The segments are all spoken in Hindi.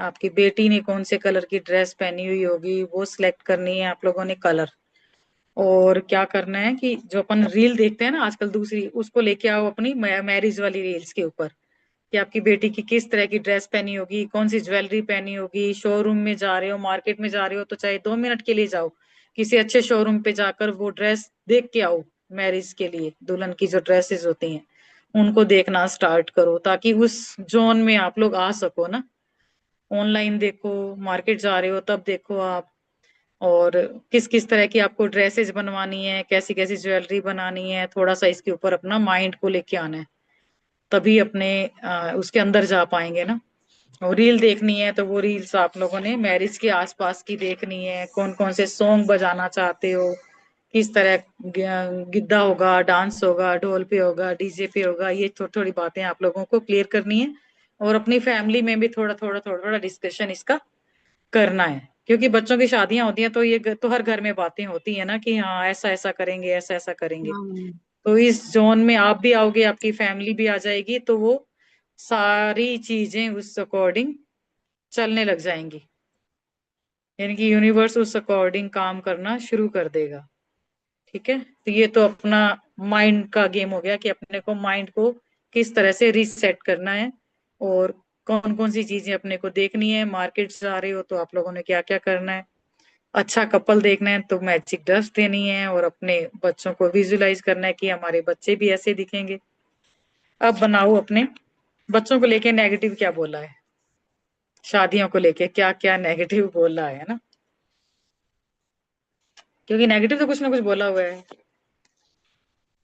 आपकी बेटी ने कौन से कलर की ड्रेस पहनी हुई होगी, वो सिलेक्ट करनी है आप लोगों ने कलर। और क्या करना है कि जो अपन रील देखते हैं ना आजकल दूसरी, उसको लेके आओ अपनी मैरिज वाली रील्स के ऊपर, कि आपकी बेटी की किस तरह की ड्रेस पहनी होगी, कौन सी ज्वेलरी पहनी होगी। शोरूम में जा रहे हो, मार्केट में जा रहे हो, तो चाहे 2 मिनट के लिए जाओ, किसी अच्छे शोरूम पे जाकर वो ड्रेस देख के आओ। मैरिज के लिए दुल्हन की जो ड्रेसेस होती हैं उनको देखना स्टार्ट करो, ताकि उस जोन में आप लोग आ सको ना। ऑनलाइन देखो, मार्केट जा रहे हो तब देखो आप। और किस किस तरह की आपको ड्रेसेस बनवानी है, कैसी कैसी ज्वेलरी बनानी है, थोड़ा सा इसके ऊपर अपना माइंड को लेके आना है, तभी अपने उसके अंदर जा पाएंगे ना। और रील देखनी है तो वो रील्स आप लोगों ने मैरिज के आसपास की देखनी है, कौन कौन से सॉन्ग बजाना चाहते हो, किस तरह गिद्दा होगा, डांस होगा, ढोल पे होगा, डीजे पे होगा, ये थोड़ी थोड़ी बातें आप लोगों को क्लियर करनी है। और अपनी फैमिली में भी थोड़ा थोड़ा डिस्कशन इसका करना है, क्योंकि बच्चों की शादियां होती हैं तो ये तो हर घर में बातें होती है ना कि हाँ ऐसा ऐसा करेंगे, ऐसा ऐसा करेंगे। हाँ। तो इस जोन में आप भी आओगे, आपकी फैमिली भी आ जाएगी, तो वो सारी चीजें उस अकॉर्डिंग चलने लग जाएंगी। यानी कि यूनिवर्स उस अकॉर्डिंग काम करना शुरू कर देगा। ठीक है, तो ये तो अपना माइंड का गेम हो गया कि अपने को माइंड को किस तरह से रीसेट करना है। और कौन कौन सी चीजें अपने को देखनी है, मार्केट जा रहे हो तो आप लोगों ने क्या क्या करना है। अच्छा कपल देखना है तो मैचिंग ड्रेस देनी है, और अपने बच्चों को विजुलाइज करना है कि हमारे बच्चे भी ऐसे दिखेंगे। अब बनाओ अपने बच्चों को लेके नेगेटिव क्या बोला है, शादियों को लेके क्या क्या नेगेटिव बोला है ना। क्योंकि नेगेटिव तो कुछ ना कुछ बोला हुआ है।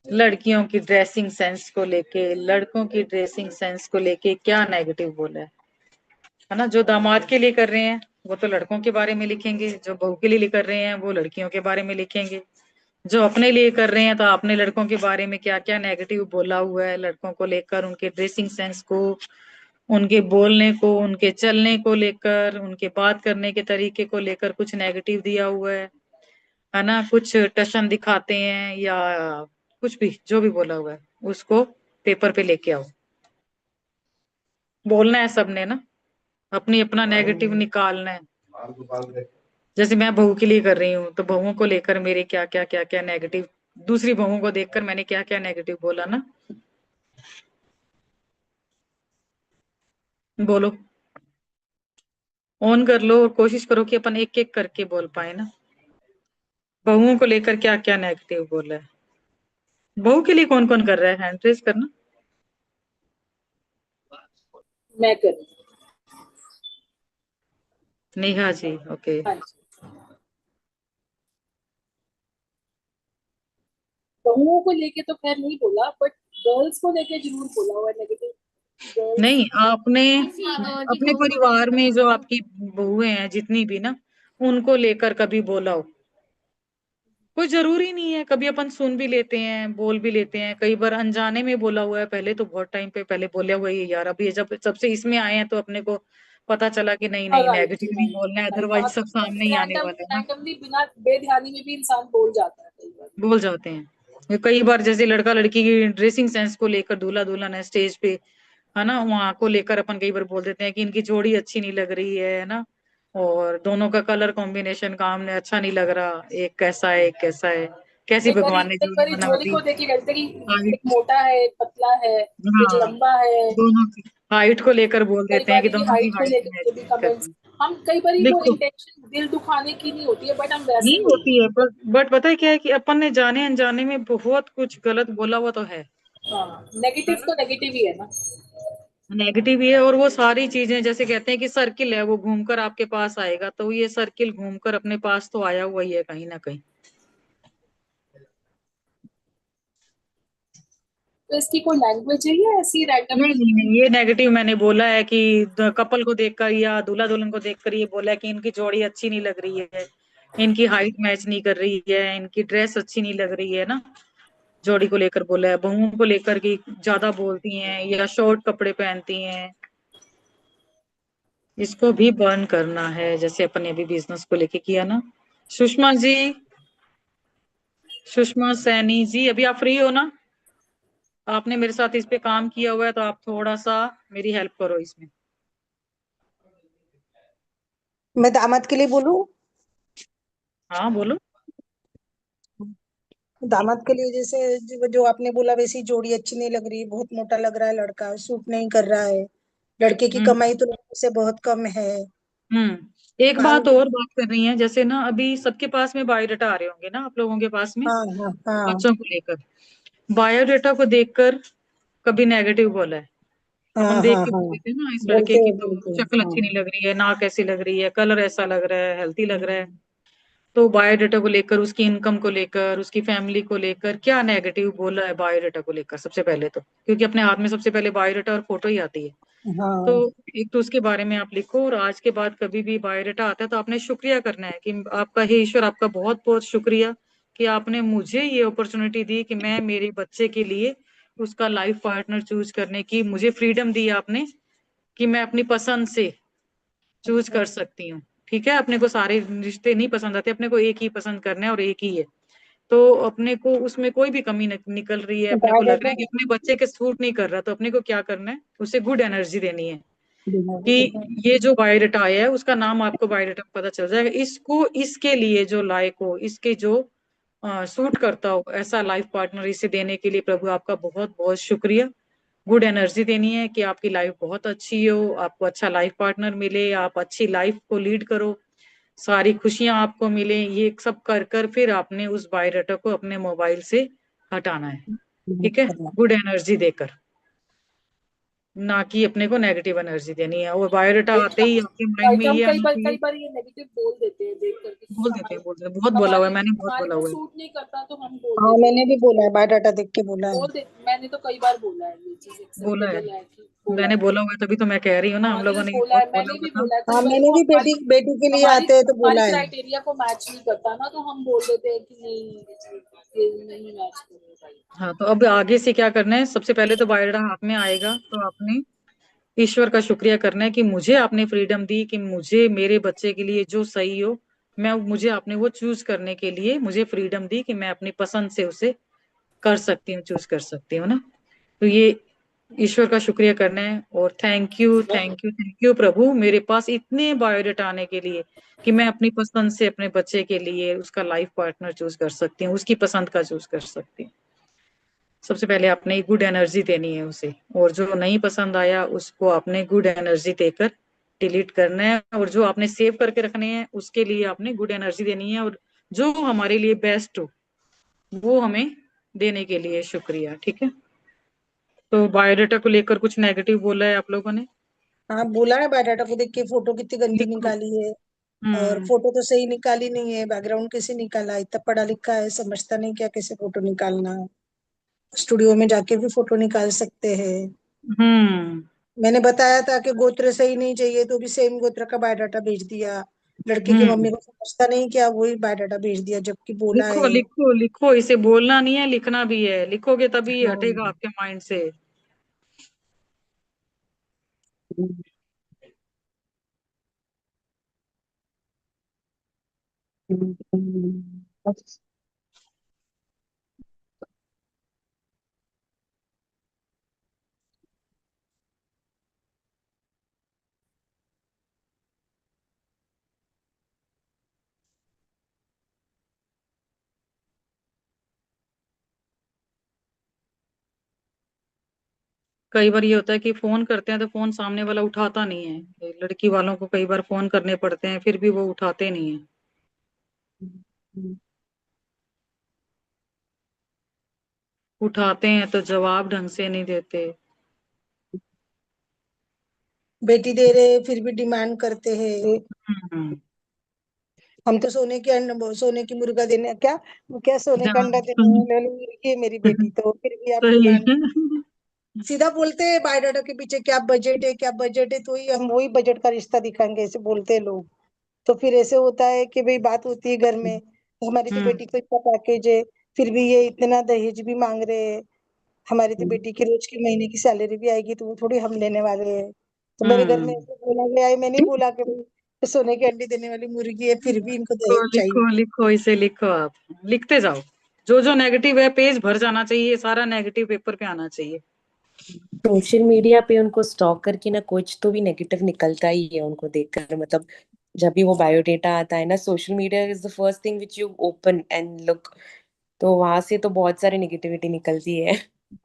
लड़कियों की ड्रेसिंग सेंस को लेके, लड़कों की ड्रेसिंग सेंस को लेके क्या नेगेटिव बोला है ना। जो दामाद के लिए कर रहे हैं वो तो लड़कों के बारे में लिखेंगे, जो बहू के लिए कर रहे हैं वो लड़कियों के बारे में लिखेंगे, जो अपने लिए कर रहे हैं तो अपने लड़कों के बारे में क्या क्या नेगेटिव बोला हुआ है लड़कों को लेकर, उनके ड्रेसिंग सेंस को, उनके बोलने को, उनके चलने को लेकर, उनके बात करने के तरीके को लेकर कुछ नेगेटिव दिया हुआ है ना। कुछ टशन दिखाते हैं या कुछ भी, जो भी बोला हुआ है उसको पेपर पे लेके आओ। बोलना है सबने ना, अपनी अपना नेगेटिव निकालना है। जैसे मैं बहू के लिए कर रही हूँ तो बहुओं को लेकर मेरे क्या क्या नेगेटिव, दूसरी बहुओं को देखकर मैंने क्या क्या नेगेटिव बोला ना। बोलो, ऑन कर लो और कोशिश करो कि अपन एक एक करके बोल पाए ना। बहुओं को लेकर क्या क्या नेगेटिव बोला है। बहू के लिए कौन कौन कर रहा है, हैंड रेज करना। मैं करूँ? नेहा जी, ओके। हाँ जी। बहुओं को लेके तो खैर नहीं बोला, बट गर्ल्स को लेके जरूर बोला हुआ नेगेटिव। गर्ल्स नहीं, आपने की अपने बहू को परिवार लेके में जो बोला। आपकी बहुएं हैं जितनी भी ना, उनको लेकर कभी बोला हो। कोई जरूरी नहीं है, कभी अपन सुन भी लेते हैं, बोल भी लेते हैं, कई बार अनजाने में बोला हुआ है, पहले तो बहुत टाइम पे पहले बोला हुआ है ये यार, अभी जब सबसे इसमें आए हैं तो अपने को पता चला कि नहीं नहीं राइट नेगेटिव नहीं राइट बोलना है, राइट। अदरवाइज हाँ, सब सामने ही आने वाला है ना। रैंडमली बिना बेध्यानी में भी इंसान बोल जाता है कई बार। बोल जाते हैं। ये कई बार जैसे लड़का लड़की की ड्रेसिंग सेंस को लेकर, दूल्हा दुल्हन है स्टेज पे है ना, वहां को लेकर अपन कई बार बोल देते हैं कि इनकी जोड़ी अच्छी नहीं लग रही है ना। और दोनों का कलर कॉम्बिनेशन काम ने अच्छा नहीं लग रहा, एक कैसा है एक कैसा है, कैसी भगवान ने कई जोड़ी बार बना जोड़ी दी। को देख के कहते हैं कि एक हाइट, मोटा है, एक पतला है, एक हाँ, लंबा है। दोनों की हाइट को लेकर बोल कई देते हैं बार कि की दोनों की हाइट को हाइट लेकर मैच के भी नहीं कमेंट्स। करती। हम कई बार वो देखो, इंटेंशन दिल दुखाने की नहीं होती है, बट हम वैसे नहीं ही बोल होती देते है, बट पता है क्या है कि अपन ने जाने अनजाने में बहुत कुछ गलत बोला हुआ तो हैं। हाँ, है नेगेटिव ना। तो नेगेटिव ही है ना। नेगेटिव ही है, और वो सारी चीजें जैसे कहते हैं कि सर्किल है, वो घूमकर आपके पास आएगा, तो ये सर्किल घूमकर अपने पास तो आया हुआ ही है कहीं ना कहीं। तो इसकी कोई लैंग्वेज है या ऐसी नहीं रैंडमली? नहीं नहीं, ये नेगेटिव मैंने बोला है कि कपल को देखकर या दूल्हा दुल्हन को देखकर ये बोला है कि इनकी जोड़ी अच्छी नहीं लग रही है, इनकी हाइट मैच नहीं कर रही है, इनकी ड्रेस अच्छी नहीं लग रही है ना। जोड़ी को लेकर बोला है, बहुओं को लेकर कि ज्यादा बोलती हैं या शॉर्ट कपड़े पहनती हैं। इसको भी बर्न करना है, जैसे अपन ने अभी बिजनेस को लेके किया ना। सुषमा जी, सुषमा सैनी जी, अभी आप फ्री हो ना। आपने मेरे साथ इस पे काम किया हुआ है तो आप थोड़ा सा मेरी हेल्प करो इसमें। मैं दामाद के लिए बोलूं? हाँ बोलो। दामाद के लिए जैसे जो आपने बोला वैसी जोड़ी अच्छी नहीं लग रही, बहुत मोटा लग रहा है लड़का, सूट नहीं कर रहा है। लड़के की हम्म कमाई तो लड़के से बहुत कम है। एक काल बात और बात कर रही है, जैसे ना अभी सबके पास में बायोडाटा आ रहे होंगे ना आप लोगों के पास में, हाँ हाँ हाँ बच्चों को लेकर। बायोडाटा को देखकर कभी नेगेटिव बोला है? अपन हाँ देख हाँ के हाँ। बोल देते हैं ना, इस लड़के बोलते की हो तो बोलते शक्ल हो, अच्छी हाँ। नहीं लग रही है, नाक ऐसी लग रही है, कलर ऐसा लग रहा है, हेल्थी लग रहा है। तो बायोडाटा को लेकर, उसकी इनकम को लेकर, उसकी फैमिली को लेकर क्या नेगेटिव बोला है बायोडाटा को लेकर सबसे पहले तो, क्योंकि अपने हाथ में सबसे पहले बायोडाटा और फोटो ही आती है। तो हाँ एक तो उसके बारे में आप लिखो, और आज के बाद कभी भी बायोडाटा आता है तो आपने शुक्रिया करना है कि आपका, हे ईश्वर, आपका बहुत बहुत शुक्रिया कि आपने मुझे ये अपॉर्चुनिटी दी कि मैं मेरे बच्चे के लिए उसका लाइफ पार्टनर चूज करने की मुझे फ्रीडम दी आपने, कि मैं अपनी पसंद से चूज कर सकती हूँ। ठीक है, अपने को सारे रिश्ते नहीं पसंद आते, अपने को एक ही पसंद करना है और एक ही है। तो अपने को उसमें कोई भी कमी निकल रही है, अपने को लग रहा बायोडाटा है कि अपने बच्चे के सूट नहीं कर रहा, तो अपने को क्या करना है, उसे गुड एनर्जी देनी है देना कि है। ये जो बायोडाटा आया है उसका नाम आपको बायोडाटा पता चल जाएगा, इसको इसके लिए जो लायक हो, इसके जो सूट करता हो, ऐसा लाइफ पार्टनर इसे देने के लिए प्रभु आपका बहुत बहुत शुक्रिया। गुड एनर्जी देनी है कि आपकी लाइफ बहुत अच्छी हो, आपको अच्छा लाइफ पार्टनर मिले, आप अच्छी लाइफ को लीड करो, सारी खुशियां आपको मिले। ये सब कर कर फिर आपने उस बायोडाटा को अपने मोबाइल से हटाना है। ठीक है, करना। गुड एनर्जी देकर, ना कि अपने को नेगेटिव एनर्जी देनी है। और बायोडाटा आते ही आपके माइंड में हम ये आना चाहिए। कई बार ये नेगेटिव बोल देते हैं देख करके कि हमारे बोल देते हैं, बहुत बोला हुआ है, हमारे मैंने बहुत हमारे बोला को हुआ है। सूट नहीं करता तो हम बोल हाँ देते हैं। मैंने भी बोला है, बायोडाटा देख के बोला है। मैंने तो कई बार बोला है, ये चीज बोला है, एक्सेप्टेबल है कि बोला मैंने है। बोला हुआ है, तभी तो मैं कह रही हूँ ना, हम हाँ तो लोगों ने ये बोला बहुत है, बोला मैंने हुआ भी था। बोला है। कई हाँ बार मैंने वो भी हमारी बेटी बेटी के लिए हमारी आते हैं तो हमारी बोला है। क्राइटेरिया को मैच नहीं करता ना, तो हम बोल देते हैं कि नहीं, ये नहीं मैच करेगा भाई। हाँ, तो अब आगे से क्या करना है, सबसे पहले तो बायोडाटा हाथ में आएगा तो आपने ईश्वर का शुक्रिया करना है कि मुझे आपने फ्रीडम दी, कि मुझे मेरे बच्चे के लिए जो सही हो, मैं मुझे आपने वो चूज करने के लिए मुझे फ्रीडम दी कि मैं अपनी पसंद से उसे कर सकती हूँ, चूज कर सकती हूँ ना। तो ये ईश्वर का शुक्रिया करना है, और thank you thank you thank you प्रभु, मेरे पास इतने बायोडाटा आने के लिए कि मैं अपनी पसंद से अपने बच्चे के लिए उसका लाइफ पार्टनर चूज कर सकती हूँ, उसकी पसंद का चूज कर सकती हूँ। सबसे पहले आपने गुड एनर्जी देनी है उसे, और जो नहीं पसंद आया उसको आपने गुड एनर्जी देकर डिलीट करना है, और जो आपने सेव करके रखने हैं उसके लिए आपने गुड एनर्जी देनी है, और जो हमारे लिए बेस्ट हो वो हमें देने के लिए शुक्रिया। ठीक है, तो बायोडाटा को लेकर कुछ नेगेटिव बोला है आप लोगों ने? हाँ बोला है, बायोडाटा को देख के फोटो कितनी गंदी लिखो। निकाली है। और हम्म फोटो तो सही निकाली नहीं है, बैकग्राउंड कैसे निकाला, इतना पढ़ा लिखा है समझता नहीं क्या कैसे फोटो निकालना। स्टूडियो में जाके भी फोटो निकाल सकते हैं। हम्म मैंने बताया था कि गोत्र सही नहीं चाहिए तो भी सेम गोत्र का बायोडाटा भेज दिया। लड़के की हम्म मम्मी को समझता नहीं क्या, वही बायोडाटा भेज दिया जबकि बोला लिखो है। लिखो लिखो, इसे बोलना नहीं है, लिखना भी है, लिखोगे तभी ये हटेगा हाँ। आपके माइंड से। कई बार ये होता है कि फोन करते हैं तो फोन सामने वाला उठाता नहीं है, ये लड़की वालों को कई बार फोन करने पड़ते हैं फिर भी वो उठाते नहीं है। उठाते हैं तो जवाब ढंग से नहीं देते। बेटी दे रहे फिर भी डिमांड करते हैं। हम्म हम तो सोने के सोने की मुर्गा देने क्या, क्या सोने का अंडा देने हाँ। वाली मुर्गी है मेरी बेटी, तो फिर भी आप सही डिमांड। है। सीधा बोलते हैं बायोडाटा के पीछे क्या बजट है, क्या बजट है, तो ही हम वही बजट का रिश्ता दिखाएंगे, ऐसे बोलते हैं लोग। तो फिर ऐसे होता है कि भाई बात होती है घर में, तो हमारी तो हम्म बेटी को इतना पैकेज है, फिर भी ये इतना दहेज भी मांग रहे हैं। हमारी तो बेटी की रोज की महीने की सैलरी भी आएगी तो वो थोड़ी हम लेने वाले हैं। तो मेरे घर में हम्म ऐसे बोला गया है, मैंने बोला कि भाई ये सोने के अंडे देने वाली मुर्गी है फिर भी इनको लिखो दहेज चाहिए। लिखो लिखो, इसे लिखो, आप लिखते जाओ, जो जो नेगेटिव है पेज भर जाना चाहिए, सारा नेगेटिव पेपर पे आना चाहिए। सोशल मीडिया पे उनको स्टॉक करके ना कुछ तो भी नेगेटिव निकलता ही है उनको देखकर, मतलब जब भी वो बायोडेटा आता है ना, social media is the first thing which you open and look, तो वहां से तो बहुत सारी निगेटिविटी निकलती है।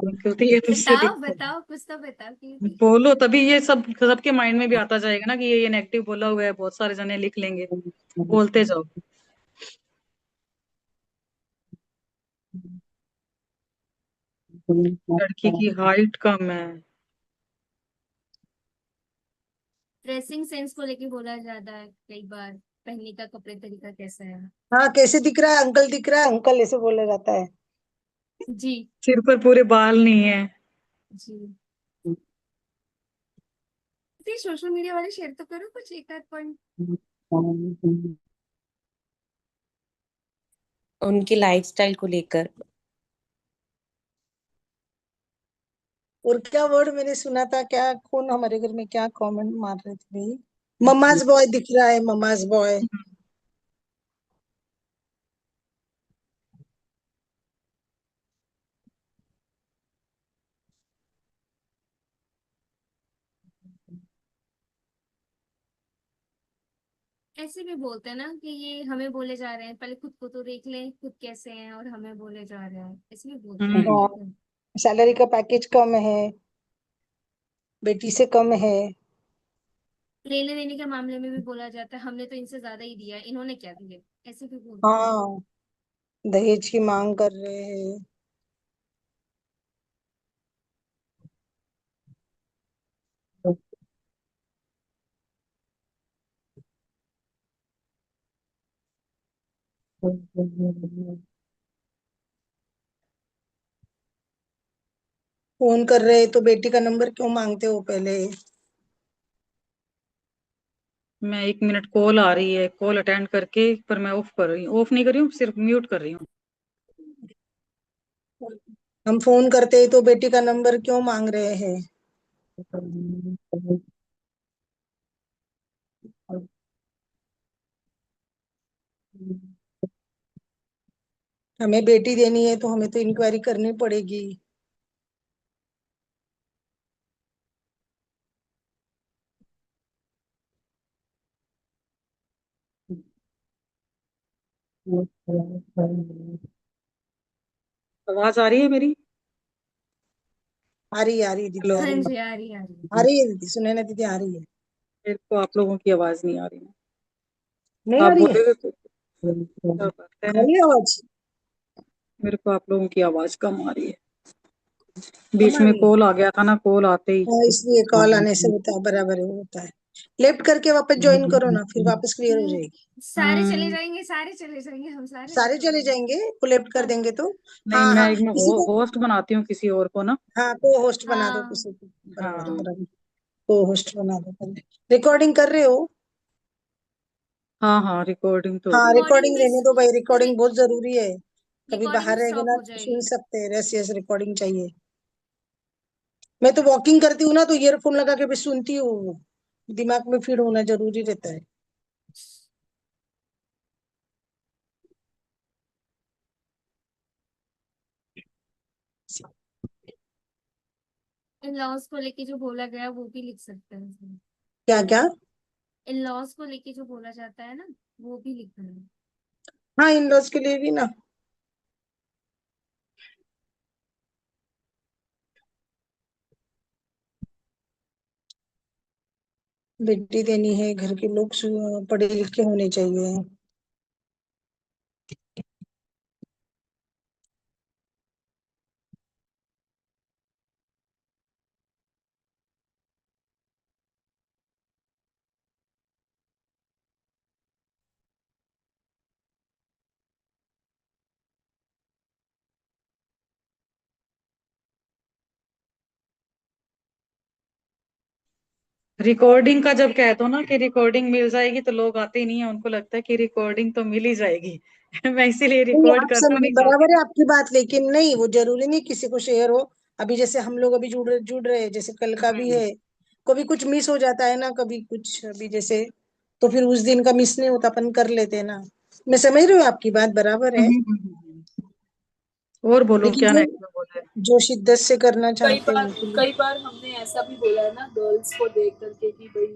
निकलती है तो इससे बताओ दिक्कत है। बताओ, कुछ तो बताओ कीर्ति। बोलो तभी ये सब सबके माइंड में भी आता जाएगा ना कि ये नेगेटिव बोला हुआ है, बहुत सारे जने लिख लेंगे। बोलते जाओ। लड़की की हाइट कम है। ड्रेसिंग सेंस को लेके बोला जाता है कई बार, पहनने का कपड़े तरीका कैसा है। हाँ, कैसे दिख रहा है अंकल, दिख रहा है अंकल, ऐसे बोला जाता है। जी। सिर पर पूरे बाल नहीं है। जी। सोशल मीडिया वाले शेयर तो करो कुछ एक आध पॉइंट। उनकी लाइफस्टाइल को लेकर। और क्या वर्ड मैंने सुना था, क्या कौन हमारे घर में क्या कमेंट मार रहे थे भाई, मम्माज बॉय दिख रहा है, मम्माज बॉय। ऐसे भी बोलते हैं ना कि ये हमें बोले जा रहे हैं, पहले खुद को तो देख लें खुद कैसे हैं, और हमें बोले जा रहे हैं, ऐसे भी बोलते हैं हाँ, लोग। सैलरी का पैकेज कम है, बेटी से कम है। लेने देने के मामले में भी बोला जाता है, हमने तो इनसे ज्यादा ही दिया, इन्होंने क्या दिया, ऐसे भी बोलते हैं। हाँ, दहेज की मांग कर रहे हैं। फोन कर रहे हैं तो बेटी का नंबर क्यों मांगते हो पहले। मैं 1 मिनट, कॉल आ रही है, कॉल अटेंड करके, पर मैं ऑफ कर रही हूँ, ऑफ नहीं कर रही हूँ, सिर्फ म्यूट कर रही हूँ। हम फोन करते हैं तो बेटी का नंबर क्यों मांग रहे हैं। हमें बेटी देनी है तो हमें तो इंक्वायरी करनी पड़ेगी। आवाज आ रही है मेरी? आ रही है दीदी, हेलो। आ हाँ रही है। जी, आ रही आ रही। आ रही है दीदी, सुने ना दीदी, आ रही है। मेरे को आप लोगों की आवाज नहीं आ रही है। नहीं आ आप रही है। बोले तो क्या बात आ है। रही है आवाज। मेरे को आप लोगों की आवाज कम आ रही है। कम बीच आ में रही है। कॉल आ गया था ना, कॉल आते ही। हाँ, इसलिए कॉल आने से होता है, बराबर है, होता है। लेफ्ट करके वापस ज्वाइन करो ना, फिर वापस क्लियर हो जाएगी। सारे चले जाएंगे, सारे चले जाएंगे, हम सारे सारे लेफ्ट हो चले जाएंगे। जाएंगे, वो लेफ्ट कर देंगे तो। नहीं, हाँ मैं हाँ, एक में किसी को। होस्ट बनाती हूँ किसी और को ना। हाँ, को होस्ट बना दो हाँ। किसी को। बराबर है, हाँ बराबर। को होस्ट बना दो पहले। रिकॉर्डिंग कर रहे हो। हाँ हाँ, रिकॉर्डिंग तो हो हाँ, रही है। रिकॉर्डिंग रिकॉर्डिंग भी, रहने दो भाई, रिकॉर्डिंग बहुत जरूरी है। कभी रिकॉर्डिंग बाहर भी रहेंगे स्टॉप ना हो तो सुन जाएगी। सकते हैं। यस यस, रिकॉर्डिंग चाहिए। मैं तो वॉकिंग करती हूँ ना, तो ईयरफोन लगा के भी सुनती हूँ। दिमाग में फीड होना जरूरी रहता है। इन लॉज को लेके जो बोला गया वो भी लिख सकते हैं इसमें। क्या क्या। इन लॉज को लेके जो बोला जाता है ना, वो भी लिखना है। हाँ, इन लॉज के लिए भी ना। बेटी देनी है, घर के लोग पढ़े लिखे होने चाहिए। रिकॉर्डिंग का जब कहते हो ना कि रिकॉर्डिंग मिल जाएगी, तो लोग आते ही नहीं है, उनको लगता है कि रिकॉर्डिंग तो मिल ही जाएगी। मैं इसीलिए नहीं, रिकॉर्ड आप करना समझ, नहीं चाहती बराबर ना। है आपकी बात, लेकिन नहीं, वो जरूरी नहीं किसी को शेयर हो। अभी जैसे हम लोग अभी जुड़ रहे हैं, जैसे कल का भी हम्म है। कभी कुछ मिस हो जाता है ना, कभी कुछ अभी जैसे। तो फिर उस दिन का मिस नहीं होता, अपन कर लेते हैं ना। मैं समझ रही हूँ आपकी बात, बराबर है। और बोलो लेकिन क्या जो नेक्स्ट में बोले। जो शिद्दत से करना कई चाहते हैं बार उनके लिए। कई बार हमने ऐसा भी बोला है ना गर्ल्स को देख करके कि भाई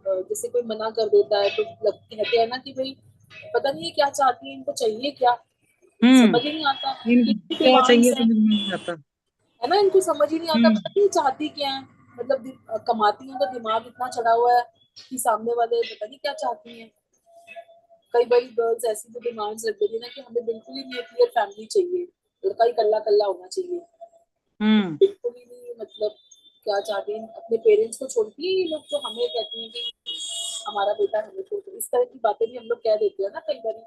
जैसे कोई मना कर देता है तो कहते हैं ना कि भाई पता नहीं ये क्या चाहती है, इनको चाहिए क्या, समझ ही नहीं आता, इनकी क्या चाहिए डिमांड्स हैं, समझ में नहीं आता। है ना, इनको समझ ही नहीं आता, हम्म पता नहीं ये चाहती क्या है। मतलब कमाती है तो दिमाग इतना चढ़ा हुआ है कि सामने वाले पता नहीं क्या चाहती हैं। कई बार गर्ल्स ऐसी जो डिमांड्स रख देती है ना कि हमें बिल्कुल ही न्यूक्लियर फैमिली चाहिए, लड़का ही कल्ला कल्ला होना चाहिए, हम्म बिल्कुल ही नहीं, मतलब क्या चाहती हैं, अपने पेरेंट्स को छोड़ती है ये लोग, जो हमें कहती हैं कि हमारा बेटा हमें छोड़ दो। इस तरह की बातें भी हम लोग कह देते हैं ना कई बार।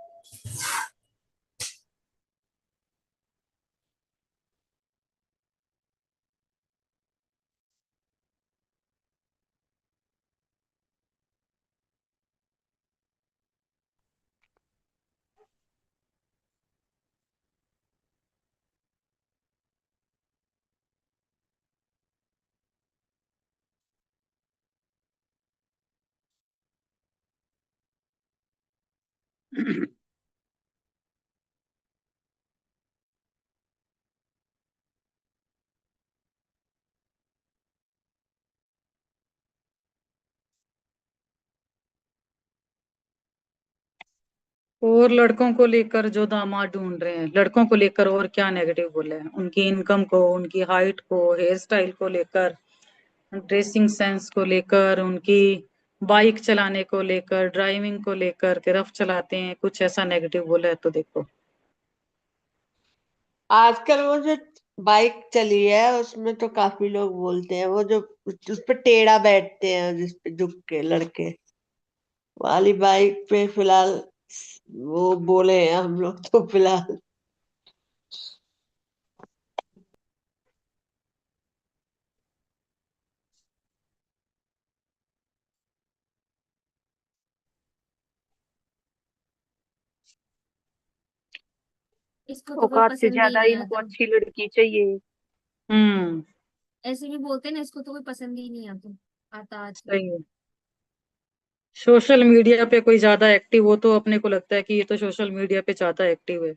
और लड़कों को लेकर जो दामाद ढूंढ रहे हैं, लड़कों को लेकर और क्या नेगेटिव बोले हैं, उनकी इनकम को, उनकी हाइट को, हेयर स्टाइल को लेकर, ड्रेसिंग सेंस को लेकर, उनकी बाइक चलाने को लेकर, ड्राइविंग को लेकर के रफ चलाते हैं, कुछ ऐसा नेगेटिव बोला है तो देखो। आजकल वो जो बाइक चली है उसमें तो काफी लोग बोलते हैं, वो जो उस पे टेढ़ा बैठते हैं जिस पे झुक के लड़के वाली बाइक पे फिलहाल वो बोले हैं हम लोग तो फिलहाल। इसको तो कोई औकात से पसंद ही ज्यादा नहीं इनको आता। अच्छी लड़की चाहिए। हम्म ऐसे भी बोलते हैं ना, इसको तो कोई पसंद ही नहीं आता, आता आजकल। सही है। सोशल मीडिया पे कोई ज्यादा एक्टिव हो तो अपने को लगता है कि ये तो सोशल मीडिया पे ज्यादा एक्टिव है।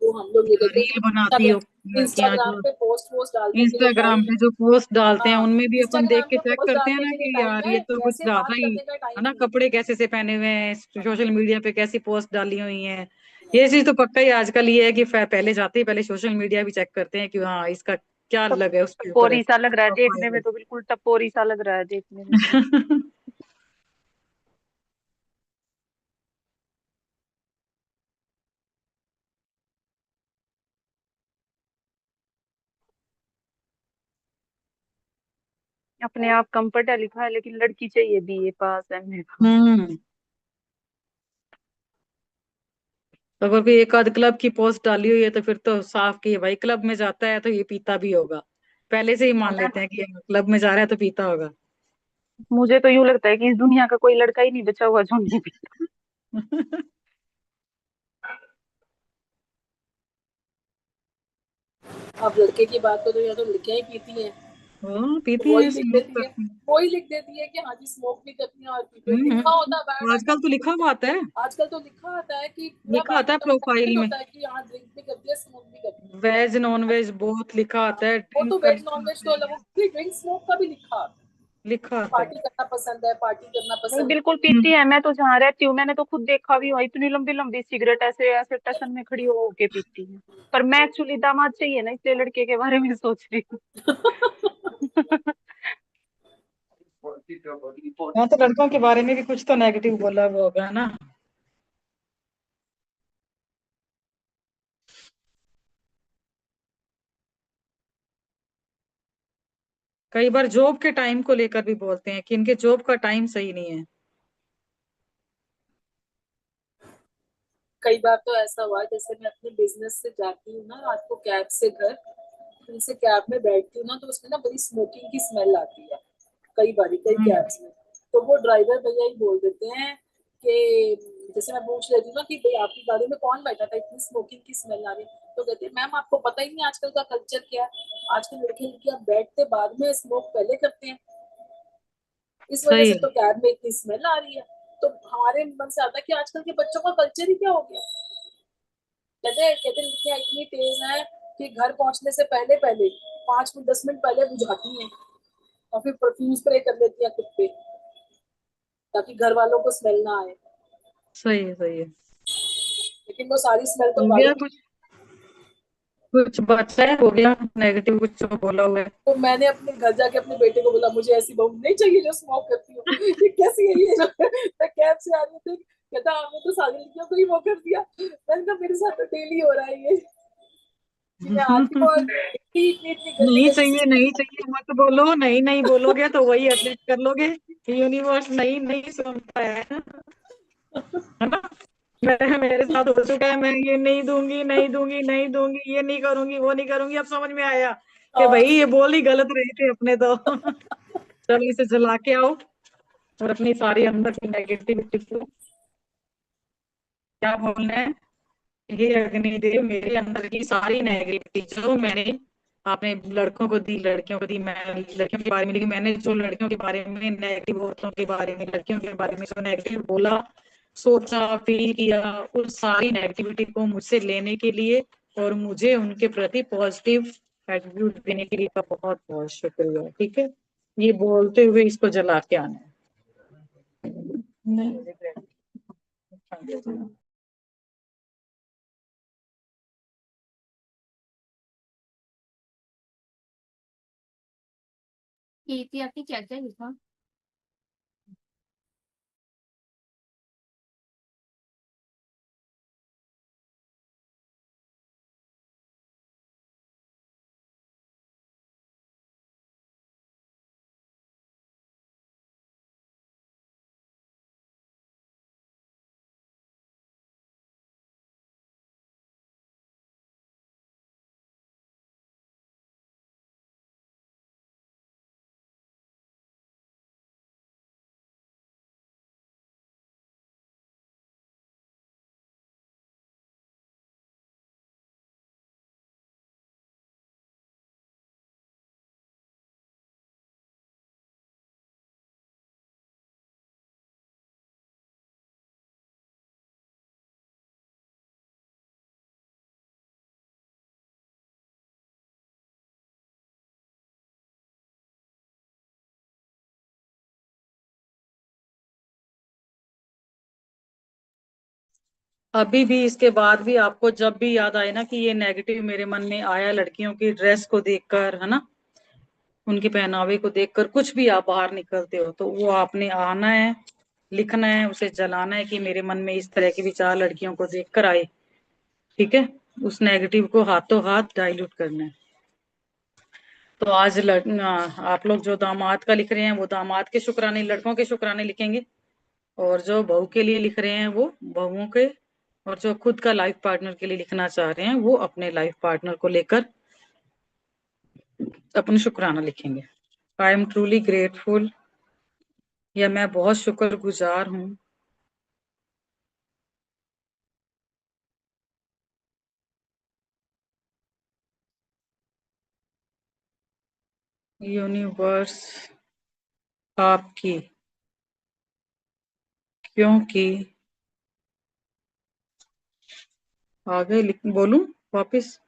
वो हम लोग ये कहते हैं रील बनाती हो लड़कियां इंस्टाग्राम जो पे पोस्ट डालने के लिए इंस्टाग्राम टाइम पे है। जो पोस्ट डालते हैं हाँ, उनमें भी अपन देख इंस्टाग्राम के पे चेक पोस्ट करते हैं डालने ना के लिए कि टाइम यार है, ये तो कुछ घर से ज्यादा बात ही करने का है टाइम ना, नहीं है। कपड़े कैसे से पहने हुए हैं, सोशल मीडिया पे कैसी पोस्ट डाली हुई है। ये चीज तो पक्का ही आजकल ये है कि पहले जाते ही पहले सोशल मीडिया भी चेक करते हैं कि हाँ इसका क्या टप लग है उसके ऊपर है टपोरी सा लग रहा है देखने प्रोफाइल में, है। तो बिल्कुल टपोरी सा लग रहा है देखने में तो। अपने आप कम पढ़ा लिखा है लेकिन लड़की चाहिए बीए पास एमए पास। हम्म तो अगर कोई एक आध क्लब की पोस्ट डाली हुई है तो फिर तो साफ की है भाई, क्लब में जाता है तो ये पीता भी होगा, पहले से ही मान लेते हैं कि क्लब में जा रहा है तो पीता होगा। मुझे तो यूं लगता है कि इस दुनिया का कोई लड़का ही नहीं बचा हुआ जो नहीं भी। अब लड़के की बात करो या तो लड़कियां ही पीती हैं, हाँ पीती वही है, लिख स्मोक देती है, करती वही लिख देती है कि हाँ जी स्मोक भी करती है और पीते हैं। लिखा होता है तो बायोडाटा आजकल तो में, लिखा हुआ आता है, आजकल तो लिखा आता है कि पूरा लिखा आता है बायोडाटा में प्रोफाइल कंप्लीट में, होता है कि हाँ ड्रिंक भी करती है, स्मोक भी करती है। वेज नॉन वेज बहुत लिखा हाँ, आता है, वो तो ड्रिंक वेज नॉन करना वेज तो अलग, वो ड्रिंक स्मोक का भी लिखा आता है। लिखा आता है। पार्टी करना पसंद है, पार्टी करना नहीं पसंद बिल्कुल है। पीती है, मैं तो जहाँ रहती हूँ मैंने तो खुद देखा भी हुआ, इतनी लंबी लंबी सिगरेट ऐसे ऐसे टसन में खड़ी हो के पीती है। पर मैं एक्चुअली दामाद चाहिए ना, इसलिए लड़के के बारे में सोच रही हूँ। हाँ तो लड़कों के बारे में भी कुछ तो नेगेटिव बोला हुआ होगा ना। कई बार जॉब के टाइम को लेकर भी बोलते हैं कि इनके जॉब का टाइम सही नहीं है। कई बार तो ऐसा हुआ जैसे मैं अपने बिजनेस से जाती हूँ ना रात को कैब से घर, फिर से कैब में बैठती हूँ ना तो उसमें ना बड़ी स्मोकिंग की स्मेल आती है, कई बारी कई हम्म कैब्स में। तो वो ड्राइवर भैया ही बोल देते हैं कि जैसे मैं पूछ लेती हूँ ना कि भाई आपकी गाड़ी में कौन बैठा था, इतनी स्मोकिंग की स्मेल आ रही है, तो कहते हैं मैम आपको पता ही नहीं आजकल का कल्चर क्या है, आजकल लड़के लड़कियां बैठते बाद में स्मोक पहले करते हैं, इस वजह सही से तो कैब में इतनी स्मेल आ रही है। तो हमारे मन से आता है कि आजकल के बच्चों का कल्चर ही क्या हो गया। कहते कहते लड़कियां इतनी तेज हैं कि घर पहुंचने से पहले पहले 5 मिनट 10 मिनट पहले बुझाती हैं और फिर परफ्यूम स्प्रे कर लेती हैं खुद पे ताकि घर वालों को स्मेल ना आए, सही है, सही है। लेकिन वो सारी स्मेल तो हो गया वाइट। कुछ, कुछ बचा है, हो गया नेगेटिव कुछ जो बोला हुआ है? तो मैंने अपने घर जाके अपने बेटे को बोला मुझे ऐसी बहू नहीं चाहिए जो स्मोक करती हो, ये कैसी है ये जो मैं कैब से आ रही थी, कहता हमने तो सारी लड़कियों को ही वो कर दिया। मैंने कहा मेरे साथ तो डेली हो रहा है ये, कि मैं आती हूँ और इतनी इतनी इतनी गंदी नहीं गंदी चाहिए, सी- नहीं चाहिए मत बोलो, नहीं नहीं बोलोगे तो वही अट्रैक्ट कर लोगे। यूनिवर्स नहीं नहीं सुनता है ना। मेरे साथ हो चुका है, मैं ये नहीं दूंगी, नहीं दूंगी, नहीं दूंगी, ये नहीं करूंगी, वो नहीं करूंगी। अब समझ में आया कि हाँ, भाई ये बोल ही गलत रहे थे अपने तो। चल इसे जला के आओ और अपनी सारी अंदर की नेगेटिविटी को, क्या बोलना है, हे अग्निदेव मेरे अंदर की सारी नेगेटिविटी जो मैंने आपने लड़कों को दी, लड़कियों को दी, मैं लड़कियों के बारे में, लेकिन मैंने जो लड़कियों के बारे में नेगेटिव, औरतों के बारे में, लड़कियों के बारे में जो नेगेटिव बोला, सोचा, फील किया, उस सारी नेगेटिविटी को मुझसे लेने के लिए और मुझे उनके प्रति पॉजिटिव एटीट्यूड देने के लिए का बहुत बहुत शुक्रिया। ठीक है, ये बोलते हुए इसको जला के आना है। कीर्ति आपने क्या क्या लिखा? अभी भी इसके बाद भी आपको जब भी याद आए ना कि ये नेगेटिव मेरे मन में आया लड़कियों की ड्रेस को देखकर, है ना, उनके पहनावे को देखकर, कुछ भी आप बाहर निकलते हो तो वो आपने आना है, लिखना है, उसे जलाना है कि मेरे मन में इस तरह के विचार लड़कियों को देखकर आए। ठीक है, उस नेगेटिव को हाथों हाथ डाइल्यूट करना है। तो आज आप लोग जो दामाद का लिख रहे हैं वो दामाद के शुक्राने, लड़कों के शुक्राने लिखेंगे, और जो बहू के लिए लिख रहे हैं वो बहुओं के, और जो खुद का लाइफ पार्टनर के लिए लिखना चाह रहे हैं वो अपने लाइफ पार्टनर को लेकर अपने शुक्राना लिखेंगे। आई एम ट्रूली ग्रेटफुल, या मैं बहुत शुक्रगुजार हूँ यूनिवर्स आपकी, क्योंकि आगे बोलूं वापस?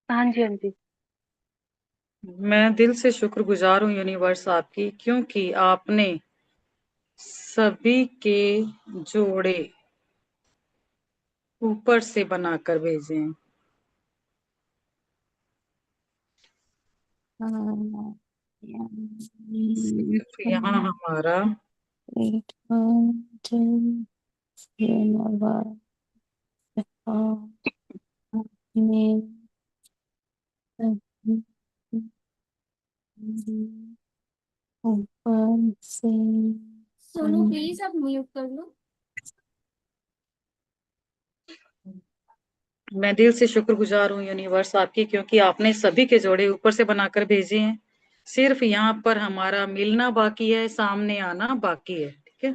हाँ जी, हाँ जी। मैं दिल से शुक्रगुजार हूँ यूनिवर्स आपकी, क्योंकि आपने सभी के जोड़े ऊपर से बनाकर भेजे हैं। सिर्फ यहाँ हमारा ऊपर से सोनू प्लीज आप म्यूट कर लो। मैं दिल से शुक्रगुजार हूँ यूनिवर्स आपकी, क्योंकि आपने सभी के जोड़े ऊपर से बनाकर भेजे हैं। सिर्फ यहाँ पर हमारा मिलना बाकी है, सामने आना बाकी है। ठीक है,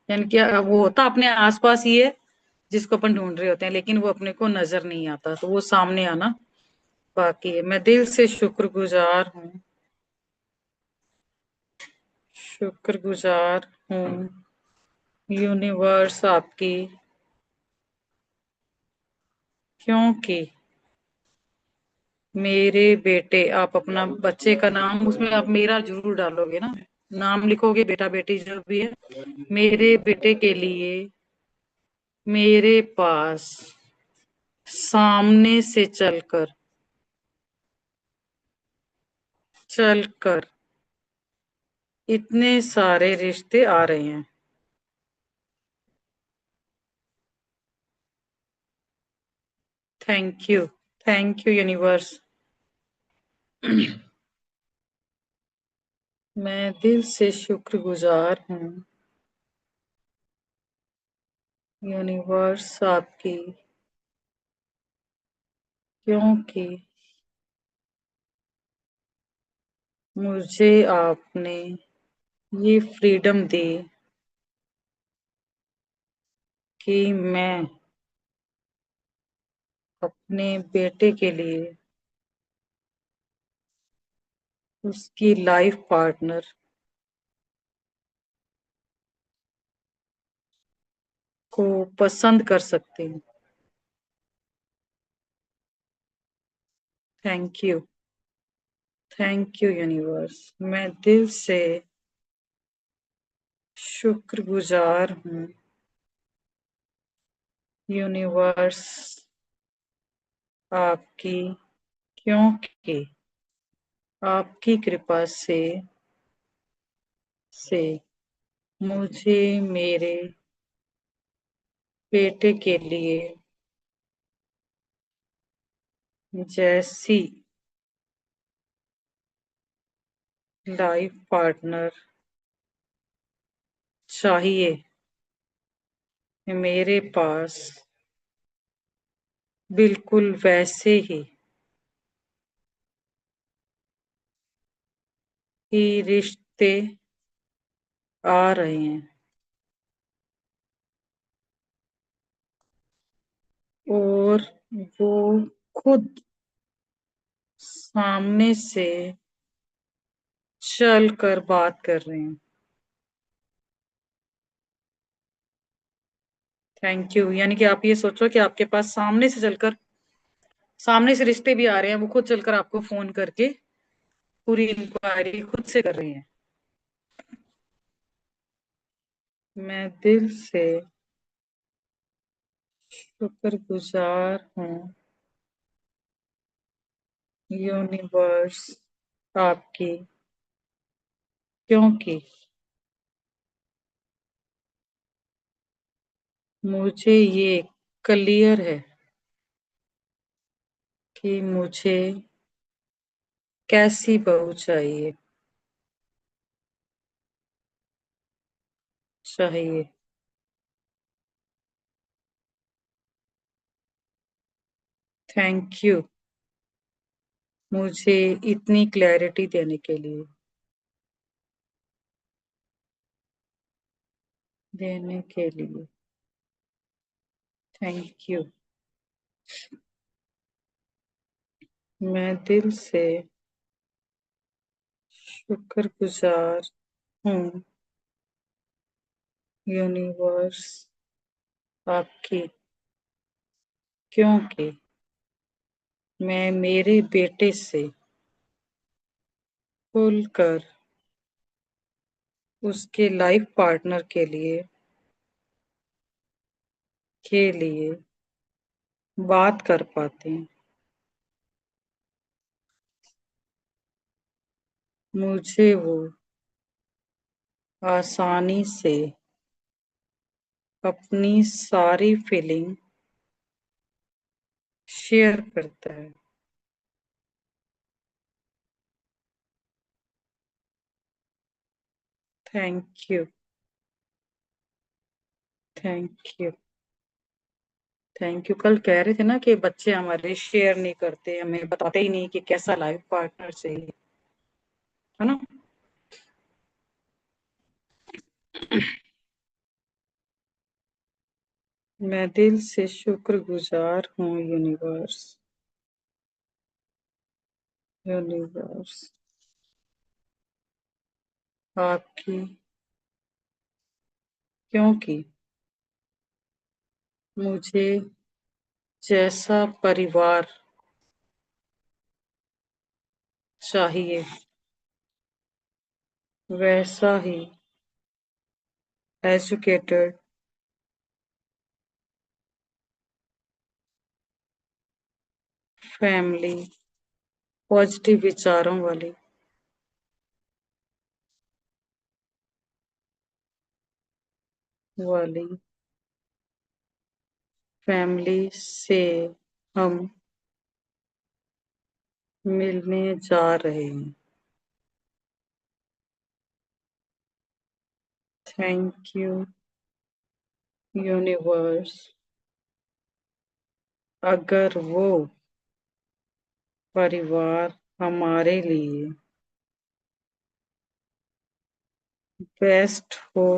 यानी कि वो होता अपने आसपास ही है जिसको अपन ढूंढ रहे होते हैं, लेकिन वो अपने को नजर नहीं आता, तो वो सामने आना बाकी है। मैं दिल से शुक्रगुजार हूँ, शुक्रगुजार हूँ यूनिवर्स आपकी, क्योंकि मेरे बेटे, आप अपना बच्चे का नाम उसमें आप मेरा जरूर डालोगे ना, नाम लिखोगे बेटा बेटी जो भी है। मेरे बेटे के लिए मेरे पास सामने से चलकर इतने सारे रिश्ते आ रहे हैं। Thank you universe. मैं दिल से शुक्रगुजार हूँ यूनिवर्स आपकी, क्योंकि मुझे आपने ये फ्रीडम दी कि मैं अपने बेटे के लिए उसकी लाइफ पार्टनर को पसंद कर सकती हूँ। Thank you. Thank you universe. मैं दिल से शुक्रगुजार हूँ यूनिवर्स आपकी, क्योंकि आपकी कृपा से मुझे मेरे बेटे के लिए जैसी लाइफ पार्टनर चाहिए, मेरे पास बिल्कुल ही रिश्ते आ रहे हैं, और वो खुद सामने से चल कर बात कर रहे हैं। Thank you. यानी कि आप ये सोचो कि आपके पास सामने से रिश्ते भी आ रहे हैं, वो खुद चलकर आपको फोन करके पूरी इंक्वायरी खुद से कर रही हैं। मैं दिल से शुक्रगुजार हूँ यूनिवर्स आपकी, क्योंकि मुझे ये क्लियर है कि मुझे कैसी बहू चाहिए। थैंक यू मुझे इतनी क्लैरिटी देने के लिए। Thank you. मैं दिल से शुक्रगुजार हूँ यूनिवर्स आपकी, क्योंकि मैं मेरे बेटे से खुलकर उसके लाइफ पार्टनर के लिए बात कर पाती हूँ। मुझे वो आसानी से अपनी सारी फीलिंग शेयर करता है। Thank you. Thank you. Thank you. कल कह रहे थे ना कि बच्चे हमारे शेयर नहीं करते, हमें बताते ही नहीं कि कैसा लाइफ पार्टनर चाहिए, है ना। मैं दिल से शुक्रगुजार हूँ यूनिवर्स आपकी, क्योंकि मुझे जैसा परिवार चाहिए वैसा ही एजुकेटेड फैमिली, पॉजिटिव विचारों वाली फैमिली से हम मिलने जा रहे हैं। Thank you universe. अगर वो परिवार हमारे लिए बेस्ट हो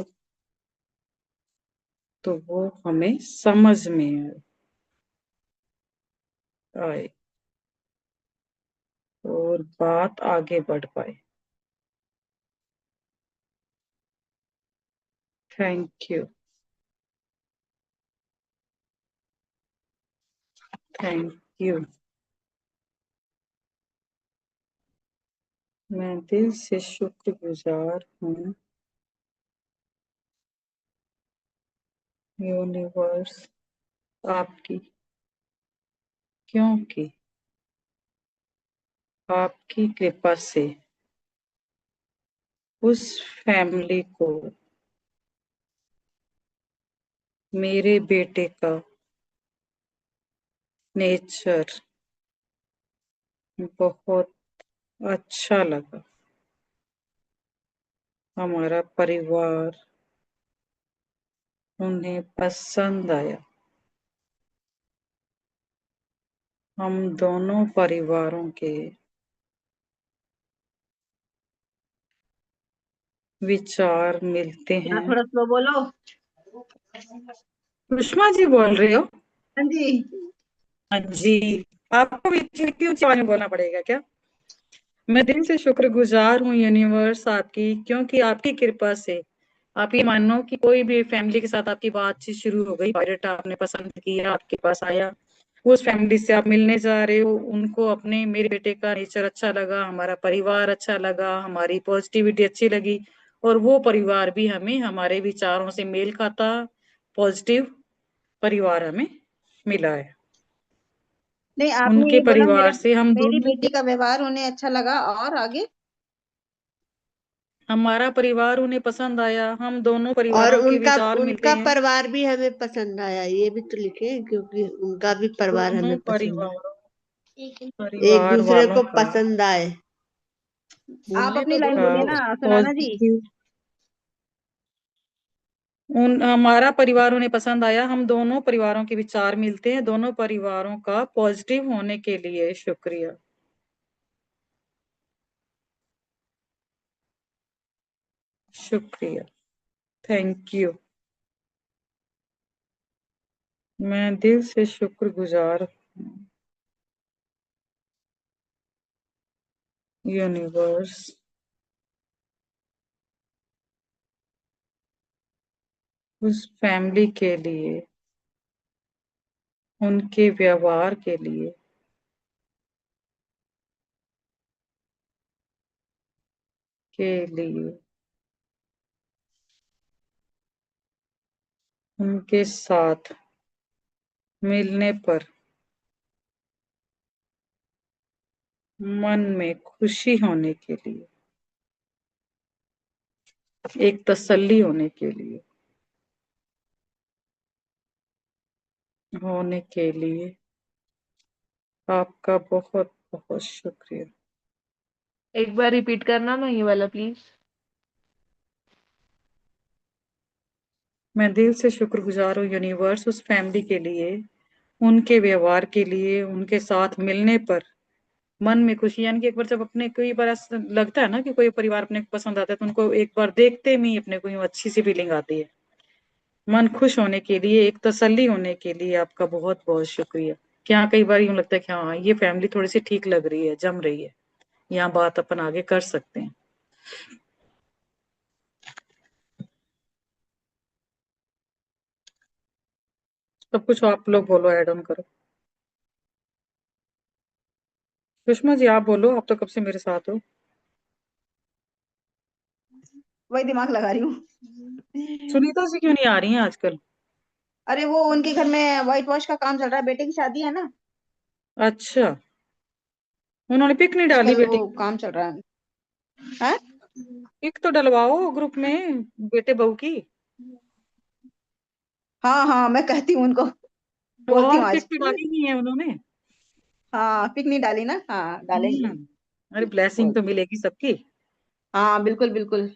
तो वो हमें समझ में आए और बात आगे बढ़ पाए। Thank you, thank you. मैं दिल से शुक्रगुजार हूँ यूनिवर्स आपकी, क्योंकि आपकी कृपा से उस फैमिली को मेरे बेटे का नेचर बहुत अच्छा लगा। हमारा परिवार उन्हें पसंद आया। हम दोनों परिवारों के विचार मिलते हैं। थोड़ा स्लो बोलो। सुषमा जी बोल रहे हो? हाँ जी। हाँ जी। आपको भी इतनी ऊंची आवाज में बोलना पड़ेगा क्या? मैं दिल से शुक्रगुजार हूँ यूनिवर्स आपकी, क्योंकि आपकी कृपा से आप ये मानो कि कोई भी फैमिली के साथ आपकी बातचीत शुरू हो गई, बायोडाटा आपने पसंद किया, आपके पास आया, उस फैमिली से आप मिलने जा रहे हो, उनको अपने मेरे बेटे का नेचर अच्छा लगा, हमारा परिवार अच्छा लगा, हमारी पॉजिटिविटी अच्छी लगी, और वो परिवार भी हमें हमारे विचारों से मेल खाता, पॉजिटिव परिवार हमें मिला है। नहीं, आपने उनके ये बोला परिवार से हम मेरी दोनों, बेटी का व्यवहार उन्हें अच्छा लगा, और आगे? हमारा परिवार उन्हें पसंद आया, हम दोनों और परिवारों के उनका विचार मिलते उनका हैं। परिवार भी हमें पसंद आया, ये भी तो लिखे, क्योंकि उनका भी परिवार दोनों हमें पसंद आया। परिवारों एक परिवार दूसरे वालों को का पसंद आए। आप बोलने अपनी तो दो लाइन ना। बोलिए ना, सुनाना जी। पॉजिटिव, हमारा परिवार उन्हें पसंद आया, हम दोनों परिवारों के विचार मिलते हैं, दोनों परिवारों का पॉजिटिव होने के लिए शुक्रिया। शुक्रिया, थैंक यू। मैं दिल से शुक्रगुजार हूँ यूनिवर्स उस फैमिली के लिए, उनके व्यवहार के लिए उनके साथ मिलने पर मन में खुशी होने के लिए, एक तसल्ली होने के लिए आपका बहुत बहुत शुक्रिया। एक बार रिपीट करना ना ये वाला प्लीज। मैं दिल से शुक्रगुजार हूँ यूनिवर्स उस फैमिली के लिए, उनके व्यवहार के लिए, उनके साथ मिलने पर मन में खुशी, यानी कि एक बार जब अपने कोई बार ऐसा लगता है ना कि कोई परिवार अपने को पसंद आता है, तो उनको एक बार देखते में ही अपने को यूं अच्छी सी फीलिंग आती है। मन खुश होने के लिए, एक तसल्ली होने के लिए आपका बहुत बहुत शुक्रिया। क्या कई बार यूं लगता है कि हाँ ये फैमिली थोड़ी सी ठीक लग रही है, जम रही है, यहाँ बात अपन आगे कर सकते हैं। सब कुछ आप लोग बोलो, ऐड ऑन करो। सुषमा जी आप बोलो, आप तो कब से मेरे साथ हो। वही दिमाग लगा रही हूँ। सुनीता जी क्यों नहीं आ रही हैं आजकल। अरे वो उनके घर में व्हाइट वॉश का काम चल रहा है, बेटे की शादी है ना, अच्छा, उन्होंने पिक नहीं डाली आजकल वो बेटी। काम चल रहा है। पिक तो डलवाओ ग्रुप में बेटे बहू की। हाँ हाँ, मैं कहती हूँ उनको, बोलती और हूँ पिक आज। तो डाली नहीं है उन्होंने। हाँ, पिक नहीं डाली ना, हाँ डालेंगे। अरे ब्लेसिंग बोल, तो मिलेगी सबकी। हाँ बिल्कुल बिल्कुल।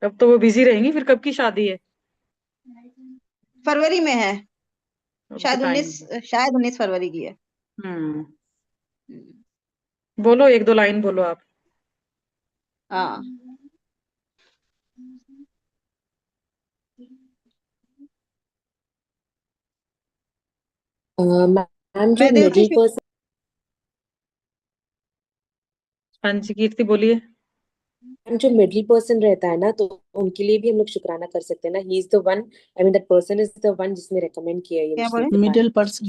अब तो वो बिजी रहेंगी, फिर कब की शादी है। फरवरी में है, अब तो शायद टाइम 19, है। शायद 19 फरवरी की है। हम्म। बोलो एक दो लाइन बोलो आप। हाँ, मैम जो मैं दिल से मिडिल पर्सन हाँ जी कीर्ति बोलिए। रहता है ना, तो उनके लिए भी हम लोग शुक्राना कर सकते हैं ना। He is the one, I mean that person is the one जिसने रेकमेंड किया ये क्या बोले? मुझसे मिडिल पर्सन।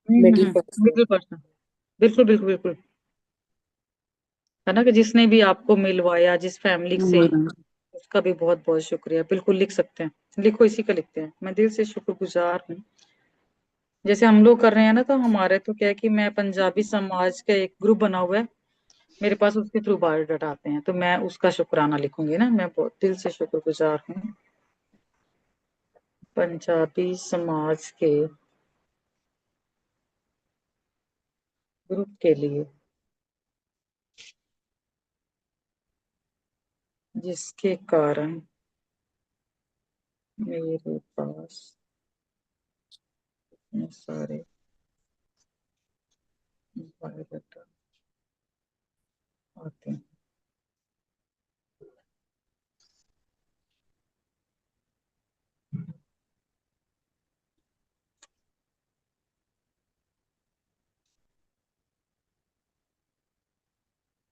Middle person. बिल्कुल पर्सन। बिल्कुल बिल्कुल बिल्कुल। है ना कि जिसने भी आपको मिलवाया जिस फैमिली से, उसका भी बहुत बहुत शुक्रिया। बिल्कुल लिख सकते हैं, लिखो इसी का लिखते हैं। मैं दिल से शुक्रगुजार हूँ। जैसे हम लोग कर रहे हैं ना, तो हमारे तो क्या है कि मैं पंजाबी समाज का एक ग्रुप बना हुआ है मेरे पास, उसके थ्रू बायोडाटा आते हैं, तो मैं उसका शुक्राना लिखूंगी ना। मैं बहुत दिल से शुक्रगुजार हूँ पंजाबी समाज के ग्रुप के लिए, जिसके कारण मेरे पास इतने सारे बायोडाटा आते हैं।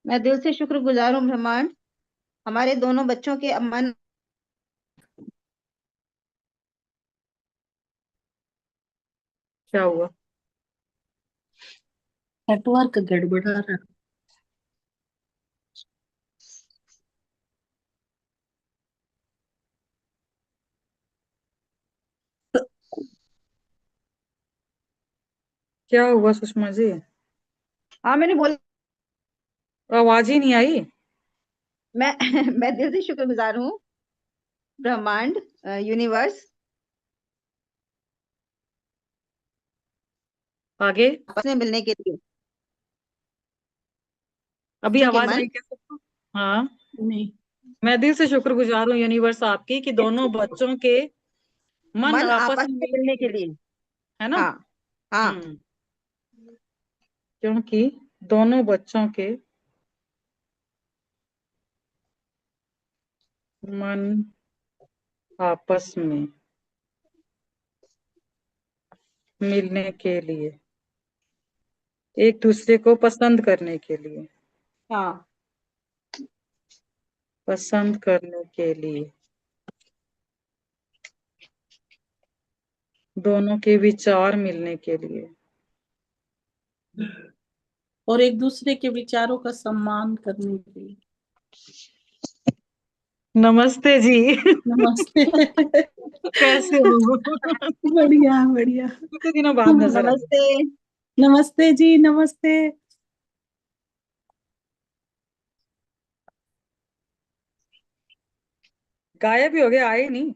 मैं दिल से शुक्रगुजार हूँ ब्रह्मांड, हमारे दोनों बच्चों के अमन। क्या हुआ। नेटवर्क गड़बड़ा रहा। क्या हुआ सुषमा जी। हाँ मैंने बोला, आवाज ही नहीं आई। मैं मैं दिल से शुक्रगुजार हूँ ब्रह्मांड, यूनिवर्स, आगे। आपस में मिलने के लिए। अभी के आवाज मन आई क्या सबको। हाँ। नहीं। मैं दिल से शुक्रगुजार हूँ यूनिवर्स आपकी कि दोनों बच्चों के मन मन आपस आपस में में मिलने मिलने के के लिए। लिए। है ना। हाँ हाँ। हम्म। क्योंकि दोनों बच्चों के मन आपस में मिलने के लिए, एक दूसरे को पसंद करने के लिए, हाँ, पसंद करने के लिए, दोनों के विचार मिलने के लिए। और एक दूसरे के विचारों का सम्मान करने के लिए। नमस्ते जी। नमस्ते। कैसे हो। बढ़िया बढ़िया। कितने दिनों बाद नजर आए। नमस्ते। नमस्ते जी, नमस्ते। गायब ही हो गए, आए नहीं।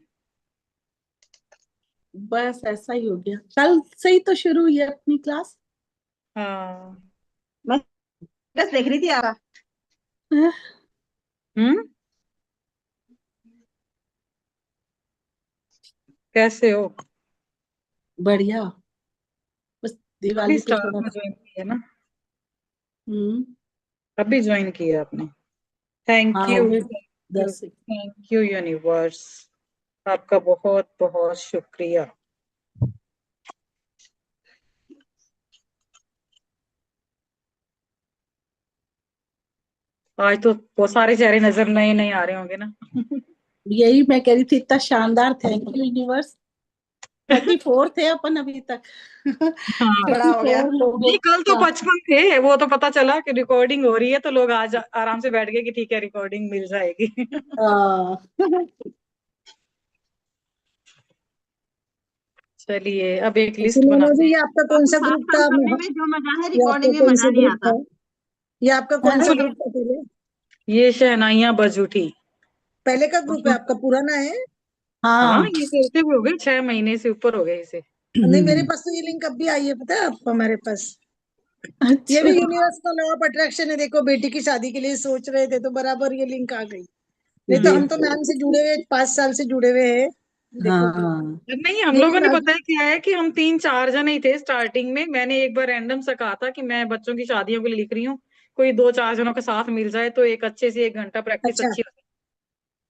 बस ऐसा ही हो गया, कल से ही तो शुरू हुई है अपनी क्लास। हाँ। मैं बस देख रही थी आपका। हम्म। कैसे हो। बढ़िया। बस अभी दिवाली पे स्टार्ट थोड़ा। में ज्वाइन किया ना। हम्म। अभी ज्वाइन किया आपने। थैंक हाँ यू हो गए थैंक यू 10 से। थैंक यू यूनिवर्स, आपका बहुत बहुत शुक्रिया। आज तो बहुत सारे चेहरे नजर नए नए आ रहे होंगे ना। यही मैं कह रही थी, इतना शानदार, थैंक यू यूनिवर्स। 34 थे अपन अभी तक। हाँ बड़ा हो गया। 34 लोगों नहीं, कल तो का। 55 थे, वो तो पता चला कि रिकॉर्डिंग हो रही है तो लोग आज आराम से बैठ गए कि ठीक है रिकॉर्डिंग मिल जाएगी। हाँ। चलिए अब एक लिस्ट सुनैना बनाते जी, ये हैं। आपका कौन बाकी सा साफ ग्रुप काम था? करने में जो मजा है ये आपका रिकॉर्डिंग में कौन मजा सा नहीं ग्रुप आता। था? ये आपका कौन सा हाँ, ग्रुप था पहले? ये शहनाइयां बज उठी। पहले का ग्रुप है आपका, पुराना है? हाँ, हाँ। ये कैसे हो गए, 6 महीने से ऊपर हो गए इसे। नहीं, मेरे पास तो ये लिंक अब भी आई है, पता है आपको? हमारे पास ये भी अच्छा। यूनिवर्स का लॉ ऑफ अट्रैक्शन है। देखो, बेटी की शादी के लिए सोच रहे थे तो बराबर ये लिंक आ गई। नहीं तो हम तो देखो। मैम से जुड़े हुए 5 साल से जुड़े हुए हैं। देखो तो। हाँ। नहीं, हम लोगों लेकिन ने पता है क्या है कि हम 3-4 जन ही थे स्टार्टिंग में। मैंने एक बार रैंडम सा कहा था कि मैं बच्चों की शादियों के लिए लिख रही हूँ, कोई 2-4 जनों का साथ मिल जाए तो एक अच्छे से 1 घंटा प्रैक्टिस अच्छा, अच्छी हो।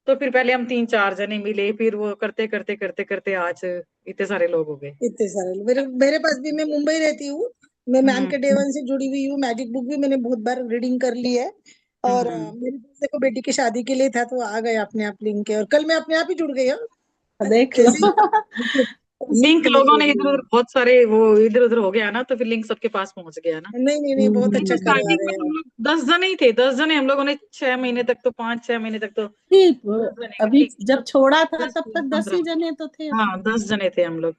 तो फिर पहले हम 3-4 जने मिले, फिर वो करते करते करते करते आज इतने सारे लोग हो गए। इतने सारे लोग। मेरे मेरे पास भी, मैं मुंबई रहती हूँ। मैं मैम हम्म के डे 1 से जुड़ी हुई हूँ। मैजिक बुक भी मैंने बहुत बार रीडिंग कर ली है। और हम्म मेरे पास देखो, बेटी की शादी के लिए था तो आ गए अपने आप लिंक के, और कल मैं अपने आप ही जुड़ गई हूँ। देख लो। जैसे ही लिंक मैं लोगों जुड़ ने गई इधर हूँ। उधर बहुत सारे वो इधर उधर हो गया ना, तो फिर लिंक सबके पास पहुंच गया ना। नहीं नहीं नहीं, बहुत नहीं अच्छा तो करवा स्टार्टिंग में रहे तो हम हैं। लोग 10 जने ही थे, 10 जने हम लोगों ने 6 महीने तक तो, 5-6 महीने तक तो ठीक। 10 जने का अभी ठीक जब छोड़ा था दस तब तक 10 15 ही जने तो थे हाँ, अपन। 10 जने थे हम लोग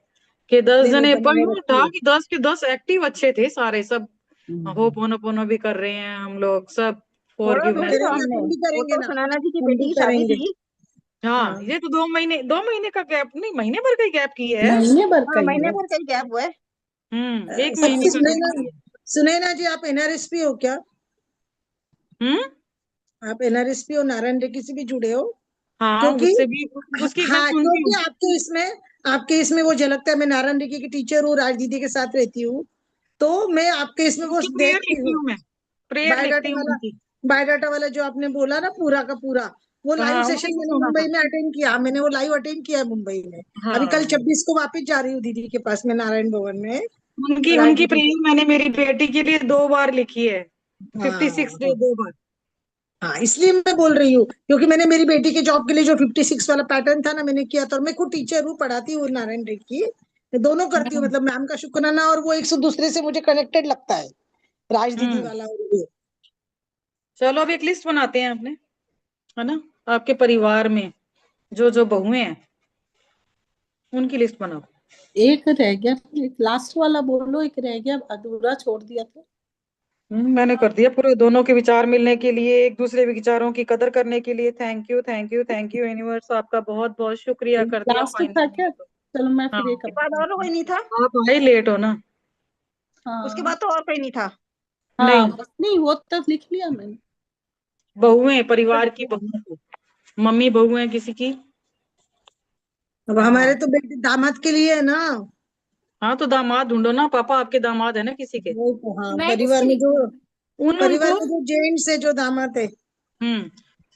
के, दस नहीं नहीं, जने पर बनाए यूं रखिए। था कि 10 के 10 एक्टिव अच्छे थे सारे, सब हम्म। होपोनोपोनो भी कर रहे हैं हम लोग सब, छोड़ा तो थोड़ी फॉरगिवनेस। था करेंगे, हमने, अपन भी वो करेंगे तो ना। सुनैना जी की हम बेटी भी की शादी करेंगे। थी। हाँ, हाँ, ये तो 2 महीने का गैप, नहीं महीने भर का ही गैप की है। महीने भर का हाँ, ही महीने है। भर का ही गैप हुआ है। 1 महीने सबसे का गैप सुनैना, की है। सुनैना जी, आप एनआरएसपी हो क्या? हम्म आप एनआरएसपी और नारायण रेड्डी से भी जुड़े हो? हाँ, क्योंकि उससे भी, उसकी एग्जैक्ट हाँ, सुनती क्योंकि हूँ। आपके इसमें वो झलकता है। मैं नारायण रेड्डी की टीचर हूँ, राज दीदी के साथ रहती हूँ। तो मैं आपके इसमें वो उसकी प्रेयर देखती लिखती हूँ। हूँ मैं, प्रेयर लिखती बायोडाटा हूँ वाला, उनकी। बायोडाटा वाला जो आपने बोला ना, पूरा का पूरा, वो लाइव हाँ, सेशन उसी से मैंने सुना मुंबई था। में अटेंड किया। मैंने वो लाइव अटेंड किया है मुंबई में। अभी कल हाँ, 26 को वापस जा रही हूँ दीदी के पास में, नारायण भवन में, उनकी राज उनकी दीदी के। प्रेयर मैंने मेरी बेटी के लिए 2 बार लिखी है, हाँ 56 डे हाँ 2 बार। हाँ, इसलिए मैं बोल रही हूँ, क्योंकि मैंने मेरी बेटी के जॉब के लिए जो 56 वाला पैटर्न था ना, मैंने किया था। और मैं खुद टीचर हूँ, पढ़ाती हूँ नारायण रेड्डी की। मैं दोनों करती हूँ, हम्म मतलब मैम का शुक्राना और वो एक से दूसरे से मुझे कनेक्टेड लगता है, राज दीदी हम्म वाला और ये। चलो अब एक लिस्ट बनाते हैं अपने, है ना, आपके परिवार में जो जो बहुएं हैं उनकी लिस्ट बनाओ। एक रह गया, एक लास्ट वाला बोलो, एक रह गया अधूरा छोड़ दिया था। मैंने कर दिया पूरे, दोनों के विचार मिलने के लिए, एक दूसरे के विचारों की कदर करने के लिए। Thank you thank you thank you universe, आपका बहुत बहुत शुक्रिया कर दिया लास्ट था फाइनली। क्या? चलो मैं हाँ, फिर एक उसके बाद और कोई नहीं था? आप आए लेट हो ना। उसके हाँ। बाद तो और कोई नहीं था? हाँ नहीं, बस, नहीं वो तक लिख लिया मैंने। बहुएं, परिवार की बहुओं को, मम्मी बहू है किसी की। अब हमारे हाँ तो बेटे दामाद के लिए है ना। हाँ, तो दामाद ढूंढो ना, पापा आपके दामाद है ना किसी के। वो तो हाँ, मैं परिवार किसके में जो, लिखूं? उन परिवार उनको, में जो जेंट्स है, जो दामाद है।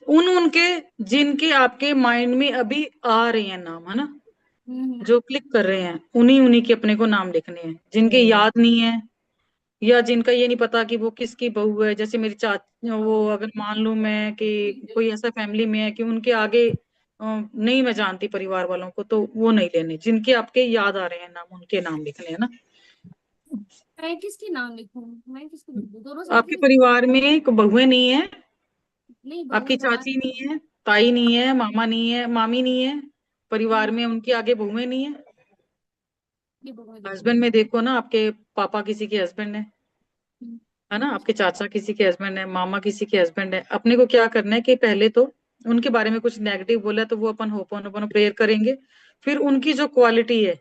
उन उनके जिनके आपके माइंड में अभी आ रहे हैं नाम, है ना, हम्म जो क्लिक कर रहे हैं, उन्हीं उन्हीं के अपने को नाम लिखने हैं। जिनके हम्म, याद नहीं है या जिनका ये नहीं पता कि वो किसकी बहू है, जैसे मेरी चाची, वो अगर मान लूं मैं कि कोई ऐसा फैमिली में है कि उनके आगे नहीं मैं जानती परिवार वालों को, तो वो नहीं लेने। जिनके आपके याद आ रहे हैं नाम, उनके नाम लिखने हैं ना। मैं किसके नाम लिखूं? मैं किसको लिख दूं? दोनों साइड के आपके लिख दूं? परिवार में बहुएं नहीं है, नहीं, आपकी बहुएं दामाद चाची की नहीं नहीं। है, ताई नहीं है, मामा नहीं है, मामी नहीं है, परिवार हम्म, में उनके आगे बहुएं नहीं है। ये बहुएं लिख दूं। हस्बैंड में देखो ना, आपके पापा किसी के हस्बैंड हम्म, है ना, आपके चाचा किसी के हस्बैंड है, मामा किसी के हस्बैंड है। अपने को क्या करना है कि पहले तो उनके बारे में कुछ नेगेटिव बोला तो वो अपन होपोनोपोनो प्रेयर करेंगे। फिर उनकी जो क्वालिटी है,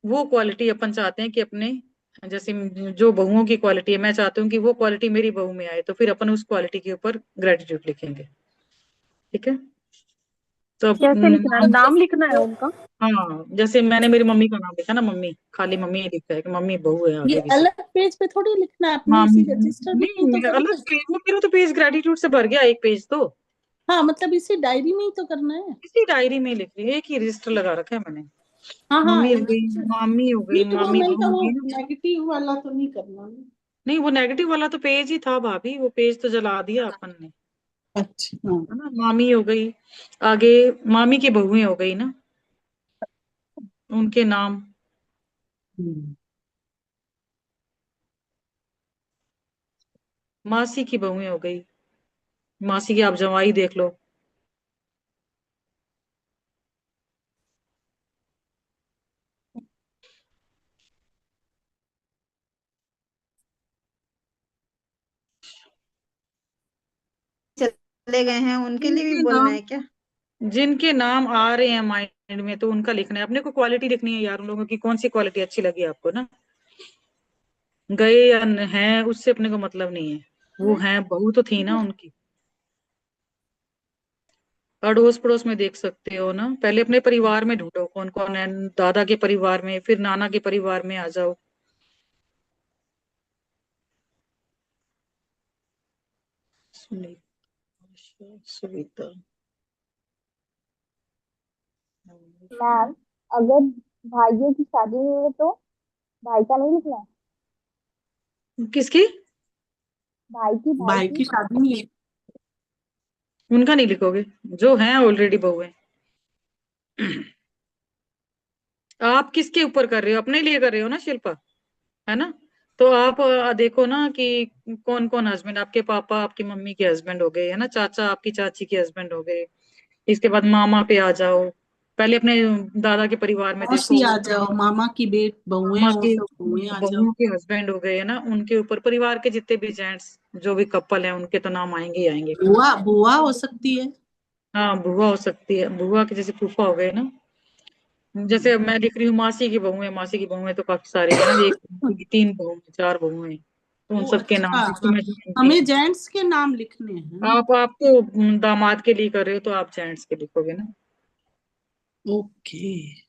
वो क्वालिटी अपन चाहते हैं कि अपने, जैसे जो बहुओं की क्वालिटी है, मैं चाहती हूँ कि वो क्वालिटी मेरी बहू में आए, तो फिर अपन उस क्वालिटी के ऊपर ग्रेटिट्यूड लिखेंगे। ठीक है, तो अब कैसे लिखना है? नाम लिखना है उनका? हाँ, जैसे मैंने मेरी मम्मी का नाम लिखा ना, मम्मी, खाली मम्मी ही लिखा है कि मम्मी बहू है ये आगे किसी। अलग पेज पे थोड़ी लिखना है, अपने हाँ, इसी रजिस्टर में ही नहीं तो अलग करना है। पेज, वो मेरा तो पेज ग्रेटिट्यूड से भर गया, एक पेज तो हाँ मतलब इसी डायरी में ही तो करना है। इसी डायरी में लिख रही है, एक ही रजिस्टर लगा रखा है मैंने। हाँ हाँ, मम्मी हो एक गई, मामी हो गई, नहीं वो मामी मैंने बहू कहा हो वो गई ना। नेगेटिव वाला तो नहीं करना। नहीं, वो नेगेटिव वाला तो पेज ही था भाभी, वो पेज तो जला दिया अपन ने, अच्छा हाँ। है ना। मामी हो गई, आगे मामी की बहुएं हो गई ना, उनके नाम। हम्म, मासी की बहुएं हो गई, मासी की आप जवाई देख लो। चले गए हैं उनके लिए भी जिनके बोलना नाम है क्या? जिनके नाम आ रहे हैं माइंड में तो उनका लिखना है। अपने को क्वालिटी लिखनी है यार, उन लोगों की कौन सी क्वालिटी अच्छी लगी आपको ना। गए या हैं उससे अपने को मतलब नहीं है। वो हैं, बहू तो थी ना उनकी। अड़ोस पड़ोस में देख सकते हो ना, पहले अपने परिवार में ढूंढो कौन कौन है। दादा के परिवार में, फिर नाना के परिवार में आ जाओ। सुनीता, सुनीता। मैम, अगर भाइयों की शादी हुई है तो भाई का नहीं लिखना है? किसकी? भाई भाई की। की शादी नहीं है। उनका नहीं लिखोगे? जो है ऑलरेडी बहू है। आप किसके ऊपर कर रहे हो? अपने लिए कर रहे हो ना शिल्पा, है ना? तो आप देखो ना कि कौन कौन हस्बैंड, आपके पापा आपकी मम्मी के हस्बैंड हो गए, है ना, चाचा आपकी चाची के हस्बैंड हो गए। इसके बाद मामा पे आ जाओ। पहले अपने दादा के परिवार में मौसी देखो, आ जाओ, मामा की बेट बहुएं मामा वो की सब बहुएं आ जाओ। बहुओं के हस्बैंड हो गए, है ना, उनके ऊपर परिवार के जितने भी जेंट्स जो भी कपल हैं उनके तो नाम आएंगे ही आएंगे फिर। बुआ बुआ हो सकती है। हाँ बुआ हो सकती है, बुआ के जैसे फूफा हो गए ना। जैसे अब मैं लिख रही हूँ मासी की बहू है, मासी की बहू है तो काफी सारी है ना, एक की तीन बहू है, चार बहू है, तो उन ओ सबके अच्छा, नाम जिसको हाँ, मैं जानती हमें हूँ। जेंट्स के नाम लिखने हैं ना। आप तो दामाद के लिए कर रहे हो तो आप जेंट्स के लिखोगे ना। ओके।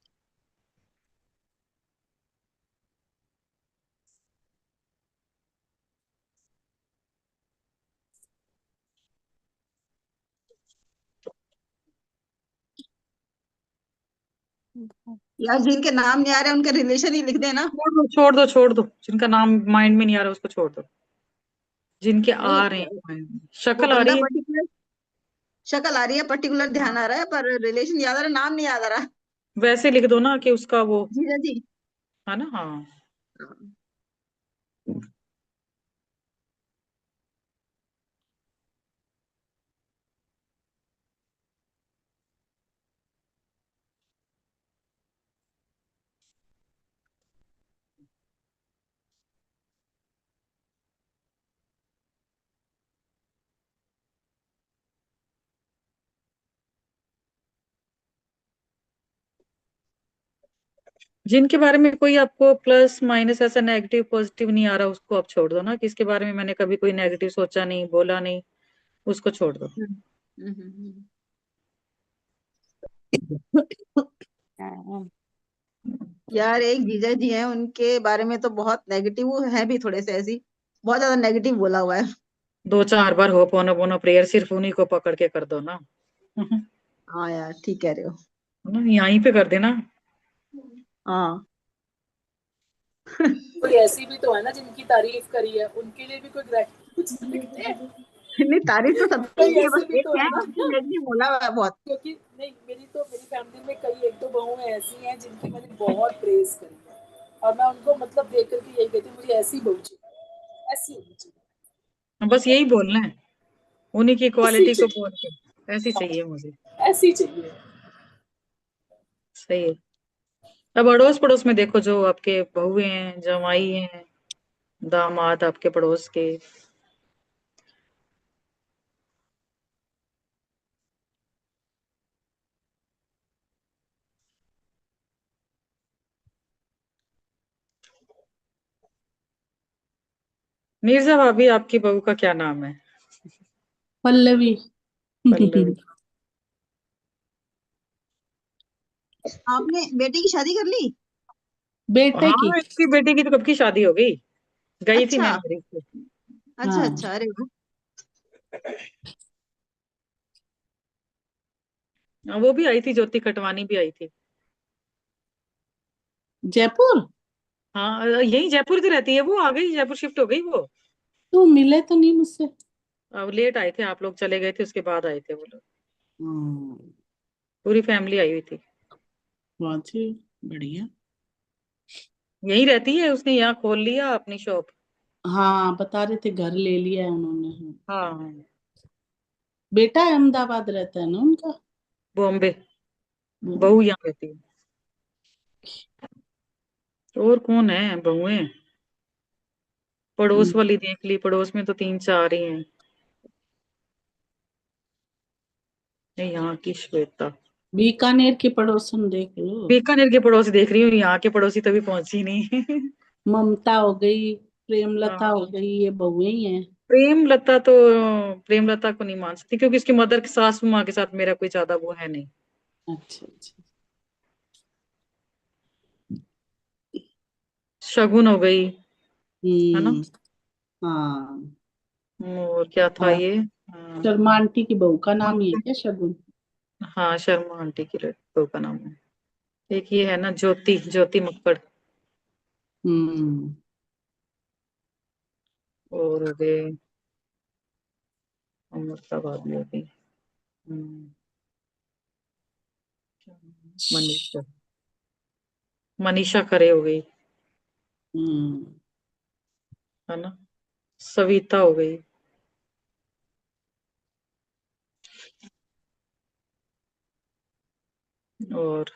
यार जिनके नाम नहीं आ रहे उनके रिलेशन ही लिख देना। छोड़ दो छोड़ दो छोड़ दो, जिनका नाम माइंड में नहीं आ रहा उसको छोड़ दो। जिनके नहीं, आ रहे हैं mind में। वो शक्ल आ बंदा रही है। पर्टिकुलर, शक्ल आ रही है, पर्टिकुलर ध्यान आ रहा है, पर रिलेशन याद आ रहा है, नाम नहीं याद आ रहा। वैसे लिख दो ना कि उसका वो, जीजा जी। है ना। हाँ। जिनके बारे में कोई आपको प्लस माइनस ऐसा नेगेटिव पॉजिटिव नहीं आ रहा उसको आप छोड़ दो ना, कि इसके बारे में मैंने कभी कोई नेगेटिव सोचा नहीं, बोला नहीं, उसको छोड़ दो। हम्म, हम्म। यार एक जीजा जी हैं, उनके बारे में तो बहुत नेगेटिव, वो है भी थोड़े से ऐसी, बहुत ज्यादा नेगेटिव बोला हुआ है। दो चार बार हो पोनो पोनो प्रेयर सिर्फ उन्हीं को पकड़ के कर दो ना। है हाँ यार ठीक कह रहे हो। ना, यहीं पे कर देना। हाँ। कोई ऐसी भी तो है ना जिनकी तारीफ करी है, उनके लिए भी कोई कुछ लिखते हैं। नहीं, तारीफ तो सबकी कई ही है, बस ऐसे भी एक तो है है ना, जिसने नेगेटिव बोला हुआ है बहुत। क्योंकि नहीं, मेरी फैमिली में कई एक दो बहुएं ऐसी हैं जिनकी मैंने बहुत प्रेज करी है, और मैं उनको मतलब देख करके यही कहती हूँ मुझे ऐसी बहू चाहिए, ऐसी होनी चाहिए, बस यही बोलना है, उन्हीं की ऐसी क्वालिटी को चाहिए, बोल के, ऐसी चाहिए मुझे। ऐसी चाहिए। सही है। अब अड़ोस पड़ोस में देखो जो आपके बहुएं हैं, जमाई हैं, दामाद आपके पड़ोस के। मिर्जा भाभी आपकी बहू का क्या नाम है? पल्लवी। पल्लवी। आपने बेटे की शादी कर ली? बेटे की। हाँ इसकी बेटी की तो कब की शादी हो गई, गई थी मैं अच्छा, मैरिज पे। अच्छा, हाँ, अच्छा, अरे वाह। हाँ, वो भी आई थी, ज्योति कटवानी भी आई थी। जयपुर। हाँ यही जयपुर की रहती है वो, आ गई जयपुर, शिफ्ट हो गई वो। तो मिले तो नहीं मुझसे। अब लेट आए थे, आप लोग चले गए थे उसके बाद आए थे वो लोग। हम्म, पूरी फैमिली आई हुई थी। वाची बढ़िया। यही रहती है, उसने यहाँ खोल लिया अपनी शॉप। हाँ बता रहे थे घर ले लिया है उन्होंने। हाँ। हाँ, बेटा अहमदाबाद रहता है ना उनका। बॉम्बे। हम्म। बहू यहाँ रहती है। और कौन है बहुएं? पड़ोस वाली देख ली, पड़ोस में तो 3-4 ही हैं। ये यहाँ की श्वेता। बीकानेर की पड़ोसन देख लो। बीकानेर के पड़ोसी देख रही हूँ, यहाँ के पड़ोसी तभी पहुंची नहीं। ममता हो गई, प्रेमलता हो हाँ, गई, ये बहुएं ही हैं। प्रेमलता तो, प्रेमलता को नहीं मान सकती क्योंकि इसकी मदर के सासू माँ के साथ मेरा कोई ज्यादा वो है नहीं। अच्छा अच्छा। शगुन हो गई, है ना। हम्म। हाँ। और क्या था हाँ, ये? शर्मा आंटी की बहू का नाम ही है क्या शगुन? हाँ, शर्मा आंटी की लड़कों का नाम है। एक ये है ना, ज्योति, ज्योति मक्कड़। हम्म। और हो गए अमृताबाद भी हो गई। मनीषा, मनीषा खरे हो गई, हम्म। है ना। सविता हो गई। और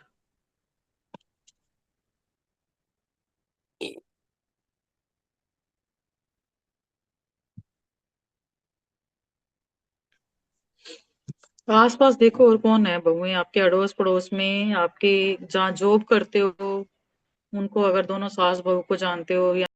आसपास देखो और कौन है बहुएं आपके अड़ोस पड़ोस में, आपके जहाँ जॉब करते हो, उनको अगर दोनों सास बहू को जानते हो या